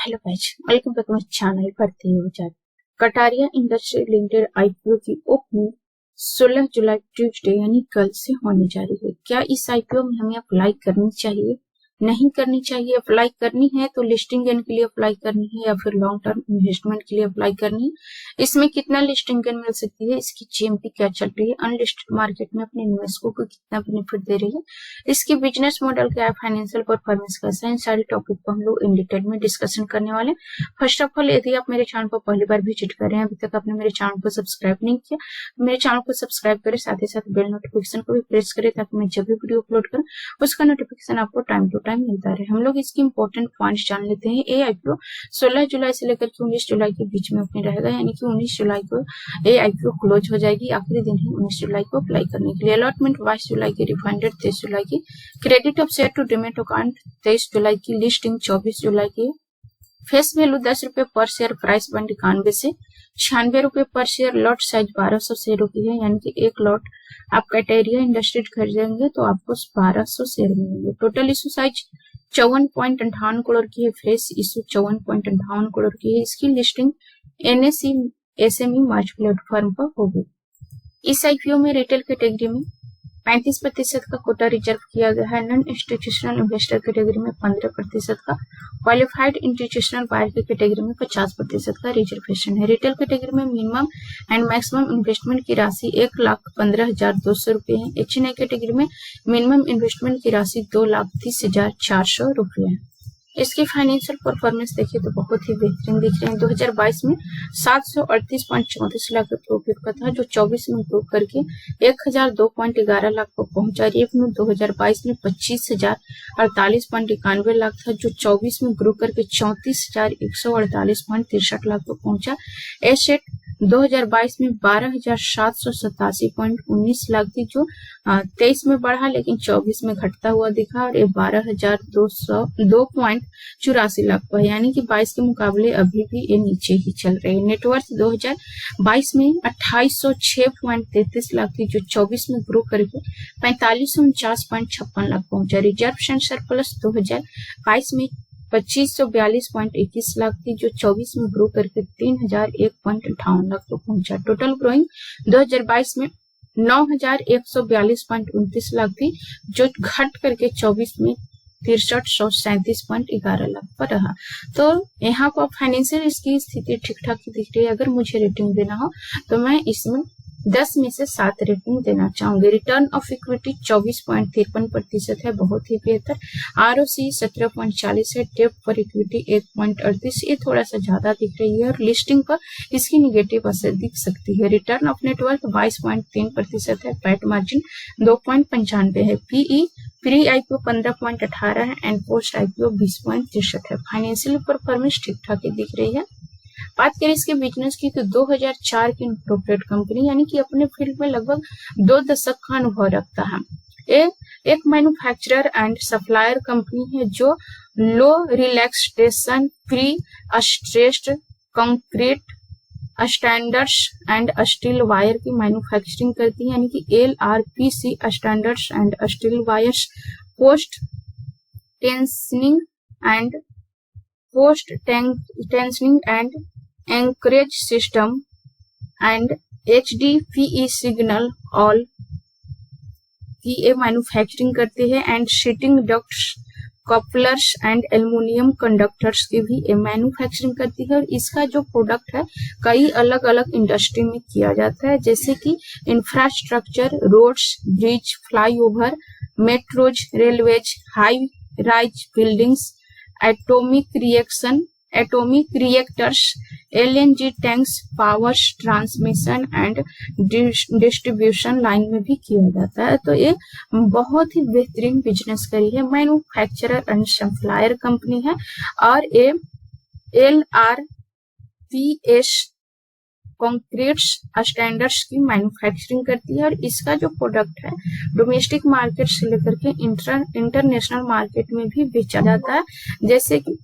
Hello guys, welcome back my channel भर्ती विचार। Kataria industry limited IPO की ओपनिंग 16 जुलाई Tuesday यानी कल से होने जा रही है। क्या इस आईपीओ में हमें अप्लाई करनी चाहिए, नहीं करनी चाहिए? अप्लाई करनी है तो लिस्टिंग गेन के लिए अप्लाई करनी है या फिर लॉन्ग टर्म इन्वेस्टमेंट के लिए अप्लाई करनी है? इसमें कितना लिस्टिंग गेन मिल सकती है? इसकी जीएमपी क्या चल रही है? अनलिस्टेड मार्केट में अपने इन्वेस्टरों को कितना बेनिफिट दे रही है? इसकी बिजनेस मॉडल क्या है? फाइनेंशियल परफॉर्मेंस कैसा है? इन सारे टॉपिक को हम लोग इन डिटेल में डिस्कशन करने वाले हैं। फर्स्ट ऑफ ऑल, यदि आप मेरे चैनल पर पहली बार विजिट कर रहे हैं, अभी तक आपने मेरे चैनल को सब्सक्राइब नहीं किया, मेरे चैनल को सब्सक्राइब करें, साथ ही साथ बेल नोटिफिकेशन को भी प्रेस करें ताकि मैं जब भी वीडियो अपलोड करूं उसका नोटिफिकेशन आपको टाइम टू टाइम मिलता रहे। हम लोग इसकी इंपॉर्टेंट पॉइंट्स जान लेते हैं। ये आईपीओ 16 जुलाई से लेकर के 19 जुलाई के बीच में ओपन रहेगा, यानी कि 19 जुलाई को ये आईपीओ क्लोज हो जाएगी। आखिरी दिन है 19 जुलाई को अप्लाई करने के लिए। अलॉटमेंट 22 जुलाई की, रिफंडेड 23 जुलाई की, credit of share to demat account 23 जुलाई की, लिस्टिंग 24 जुलाई की, फेस वैल्यू 10 रुपए पर शेयर, प्राइस बंड 91 से 96 रुपए पर शेयर, लॉट साइज 1200 शेयरों की है, यानी कि एक लॉट आप कटेरिया इंडस्ट्री खरीदेंगे तो आपको 1200 शेयर मिलेंगे। टोटल इशू साइज 54.58 करोड़ की है, फ्रेश इशू 54.58 करोड़ की है। इसकी लिस्टिंग एनएसई एसएमई मार्च प्लेटफॉर्म पर होगी। इस आईपीओ में रिटेल कैटेगरी में 35% का कोटा रिजर्व किया गया है। नॉन इंस्टीट्यूशनल इन्वेस्टर कैटेगरी में 15% का, क्वालिफाइड इंस्टीट्यूशनल बायर की कैटेगरी में 50% का रिजर्वेशन है। रिटेल कैटेगरी में मिनिमम एंड मैक्सिमम इन्वेस्टमेंट की राशि 1,15,200 रुपए है। एचएनआई कैटेगरी में मिनिमम इन्वेस्टमेंट की राशि 2,30,400 रुपए है। इसकी फाइनेंशियल परफॉर्मेंस देखिए तो बहुत ही बेहतरीन दिख रहे हैं। 2022 में 738.34 लाख का प्रॉफिट का था, जो 24 में इंप्रूव करके 1002.11 लाख को पहुंचा। रेवेन्यू 2022 में 25,048.91 लाख था, जो 24 में ग्रो करके 34,148.63 लाख को पहुंचा। एसेट 2022 में 12,787.19 लाख थी, जो 23 में बढ़ा लेकिन 24 में घटता हुआ दिखा, और ये 12,202.84 लाख पर है, यानी कि 22 के मुकाबले अभी भी ये नीचे ही चल रही है। नेटवर्थ 2022 में 2806.33 लाख थी, जो 24 में ग्रो करके 4549.56 लाख पहुंचा। रिजर्व सरप्लस 2022 में 2542.21 लाख थी, जो 24 में ग्रो करके 3001.58 लाख को पहुंचा। टोटल ग्रोइंग 2022 में 9142.29 लाख थी, जो घट करके 24 में 6337.11 लाख पर रहा। तो यहाँ पर फाइनेंशियल इसकी स्थिति ठीक ठाक दिख रही है। अगर मुझे रेटिंग देना हो तो मैं इसमें 10 में से 7 रेटिंग देना चाहूंगी। रिटर्न ऑफ इक्विटी 24.53% है, बहुत ही बेहतर। आरओसी 17.40 है, डेब्ट पर इक्विटी 1.38, ये थोड़ा सा ज्यादा दिख रही है, और लिस्टिंग पर इसकी निगेटिव असर दिख सकती है। रिटर्न ऑफ नेटवर्थ 22.3% है, पैट मार्जिन 2.95 है, पीई प्री आईपीओ 15.18 है एंड पोस्ट आईपीओ 20.63 है। फाइनेंशियल परफॉर्मेंस ठीक ठाक ही दिख रही है। बात करें इसके बिजनेस की तो 2004 की इनकॉर्पोरेट कंपनी, यानी कि अपने फील्ड में लगभग 2 दशक का अनुभव रखता है। एक मैन्युफैक्चरर एंड सप्लायर कंपनी है जो low relaxation pre stressed concrete standards and steel wire की मैन्युफैक्चरिंग करती है, यानी कि LRPC standards and steel wires, post tensioning and anchorage system and HDPE signal all की ये मैन्युफैक्चरिंग करते हैं, and sheeting ducts, couplers and aluminium conductors की भी मैन्युफैक्चरिंग करती है। और इसका जो प्रोडक्ट है कई अलग अलग इंडस्ट्री में किया जाता है, जैसे कि infrastructure, roads, bridge, flyover, metros, railways, high rise buildings, atomic reactors, LNG tanks, power transmission and distribution line में भी किया जाता है। तो ये बहुत ही बेहतरीन बिजनेस करी है, मैन्युफैक्चरर एंड सप्लायर कंपनी है, और ये LRPS कंक्रीट्स स्टैंडर्ड्स की मैन्युफैक्चरिंग करती है। और इसका जो प्रोडक्ट है डोमेस्टिक मार्केट से लेकर के इंटरनेशनल मार्केट में भी बेचा जाता है, जैसे कि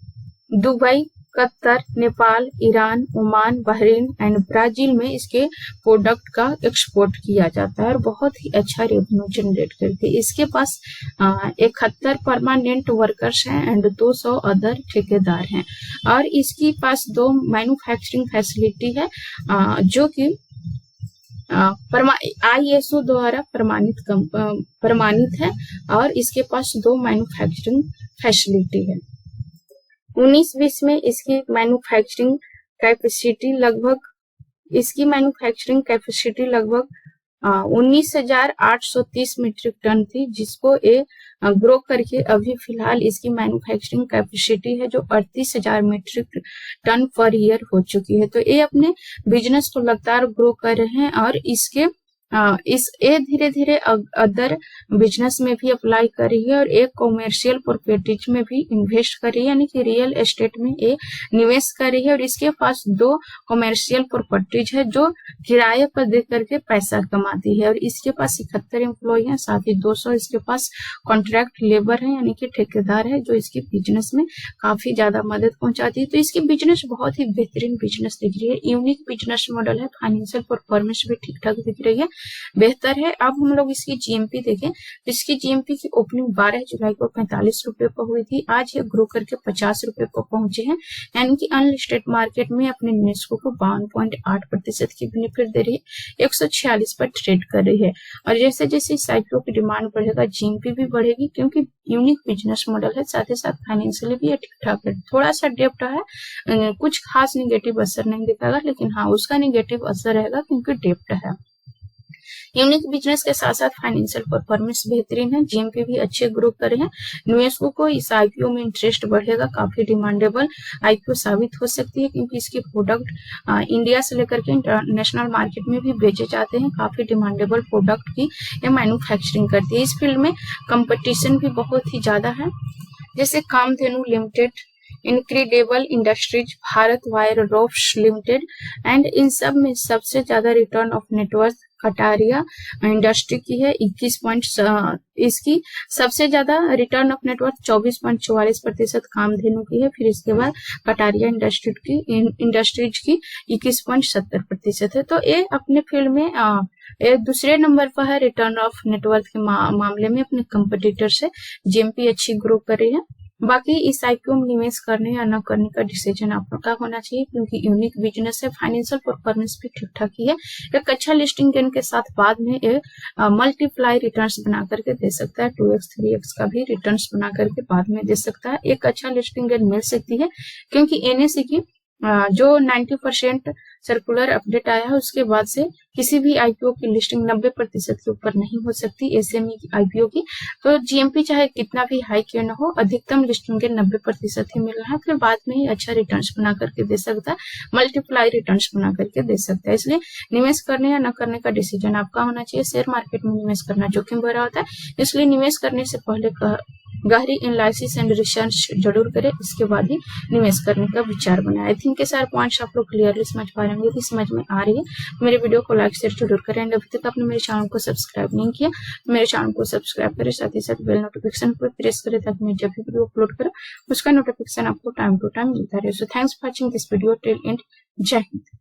Dubai, Qatar, Nepal, Iran, Oman, Bahrain and Brazil में इसके प्रोडक्ट का एक्सपोर्ट किया जाता है और बहुत ही अच्छा रेवेन्यू जनरेट करती है। इसके पास 71 परमानेंट वर्कर्स हैं एंड 200 अदर ठेकेदार हैं और इसके पास 2 मैन्युफैक्चरिंग फैसिलिटी है जो कि ISO द्वारा प्रमाणित है और इसके पास 2 मैन्युफैक्चरिंग फैसिलिटी है। 19-20 में इसकी मैन्युफैक्चरिंग कैपेसिटी लगभग 19,830 मीट्रिक टन थी, जिसको ये ग्रो करके अभी फिलहाल इसकी मैन्युफैक्चरिंग कैपेसिटी है जो 38,000 मीट्रिक टन पर ईयर हो चुकी है। तो ये अपने बिजनेस को लगातार ग्रो कर रहे हैं और ये धीरे धीरे अदर बिजनेस में भी अप्लाई कर रही है और एक कॉमर्शियल प्रॉपर्टीज में भी इन्वेस्ट कर रही है, यानी कि रियल एस्टेट में ये निवेश कर रही है और इसके पास 2 कॉमर्शियल प्रॉपर्टीज है जो किराए पर दे करके पैसा कमाती है और इसके पास 71 एम्प्लॉय हैं, साथ ही 200 इसके पास कॉन्ट्रैक्ट लेबर है यानी कि ठेकेदार है जो इसके बिजनेस में काफी ज्यादा मदद पहुंचाती है। तो इसकी बिजनेस बहुत ही बेहतरीन बिजनेस दिख रही है, यूनिक बिजनेस मॉडल है, फाइनेंशियल परफॉर्मेंस भी ठीक ठाक दिख रही है, बेहतर है। अब हम लोग इसकी जीएमपी देखें, इसकी जीएमपी की ओपनिंग 12 जुलाई को 45 रुपए पर हुई थी, आज ये ग्रो करके 50 रुपए पर पहुंचे हैं, यानी कि अनलिस्टेड मार्केट में अपने निवेशकों को 52.8% की बेनिफिट दे रही है, 146 पर ट्रेड कर रही है और जैसे जैसे इस आईपीओ की डिमांड बढ़ेगा जीएमपी भी बढ़ेगी क्योंकि यूनिक बिजनेस मॉडल है, साथ ही साथ फाइनेंशियली भी ठीक ठाक है। थोड़ा सा डेप्ट है, कुछ खास निगेटिव असर नहीं दिखाएगा, लेकिन हाँ उसका निगेटिव असर रहेगा क्योंकि डेप्ट है। यूनिक बिजनेस के साथ साथ फाइनेंशियल परफॉर्मेंस बेहतरीन है, जीएमपी भी अच्छे ग्रो कर रहे हैं, निवेशकों को इस आईपीओ में इंटरेस्ट बढ़ेगा, काफी डिमांडेबल आईपीओ साबित हो सकती है क्योंकि इसके प्रोडक्ट इंडिया से लेकर के इंटरनेशनल मार्केट में भी बेचे जाते हैं, काफी डिमांडेबल प्रोडक्ट की ये मैन्युफैक्चरिंग करती है। इस फील्ड में कंपटीशन भी बहुत ही ज्यादा है, जैसे Kamdhenu limited, incredible industries, Bharat wire ropes limited and इन सब में सबसे ज्यादा return of net worth Kataria industry की है 21 इसकी सबसे ज्यादा रिटर्न ऑफ नेटवर्थ 24.44% कामधेनु की है, फिर इसके बाद कटारिया इंडस्ट्रीज की 21.70% है। तो ये अपने फील्ड में ये दूसरे नंबर पर है रिटर्न ऑफ नेटवर्थ के मामले में अपने कंपटीटर से, जीएमपी अच्छी ग्रो कर रही है। बाकी इस आईपीओ में निवेश करने या न करने का डिसीजन आप लोग का होना चाहिए क्योंकि यूनिक बिजनेस है, फाइनेंशियल परफॉर्मेंस भी ठीक ठाक ही है, एक अच्छा लिस्टिंग गेन के साथ बाद में मल्टीप्लाई रिटर्न्स बना करके दे सकता है, 2x 3x का भी रिटर्न्स बना करके बाद में दे सकता है, एक अच्छा लिस्टिंग गेन मिल सकती है क्योंकि एनएसई की जो 90% सर्कुलर अपडेट आया है उसके बाद से किसी भी आईपीओ की लिस्टिंग 90% के ऊपर नहीं हो सकती एसएमई की आईपीओ की। तो जीएमपी चाहे कितना भी हाई क्यों न हो, अधिकतम लिस्टिंग के 90% ही मिल रहा है, फिर बाद में ही अच्छा रिटर्न्स बना करके दे सकता है, मल्टीप्लाई रिटर्न्स बना करके दे सकता है। इसलिए निवेश करने या न करने का डिसीजन आपका होना चाहिए। शेयर मार्केट में निवेश करना जोखिम भरा होता है, इसलिए निवेश करने से पहले गहरी एनालिसिस एंड रिसर्च जरूर करें, इसके बाद ही निवेश करने का विचार बनाए। आई थिंक ये सारे पॉइंट्स आप लोग क्लियरली समझ पा रहे होंगे, यदि समझ में आ रही है मेरे वीडियो को लाइक शेयर जरूर करें एंड अभी तक आपने मेरे चैनल को सब्सक्राइब नहीं किया मेरे चैनल को सब्सक्राइब करें, साथ ही साथ बेल नोटिफिकेशन पर प्रेस करें ताकि मैं जब भी वीडियो अपलोड करूं उसका नोटिफिकेशन आपको टाइम टू टाइम मिलता रहे। So thanks for watching this video till and. जय हिंद।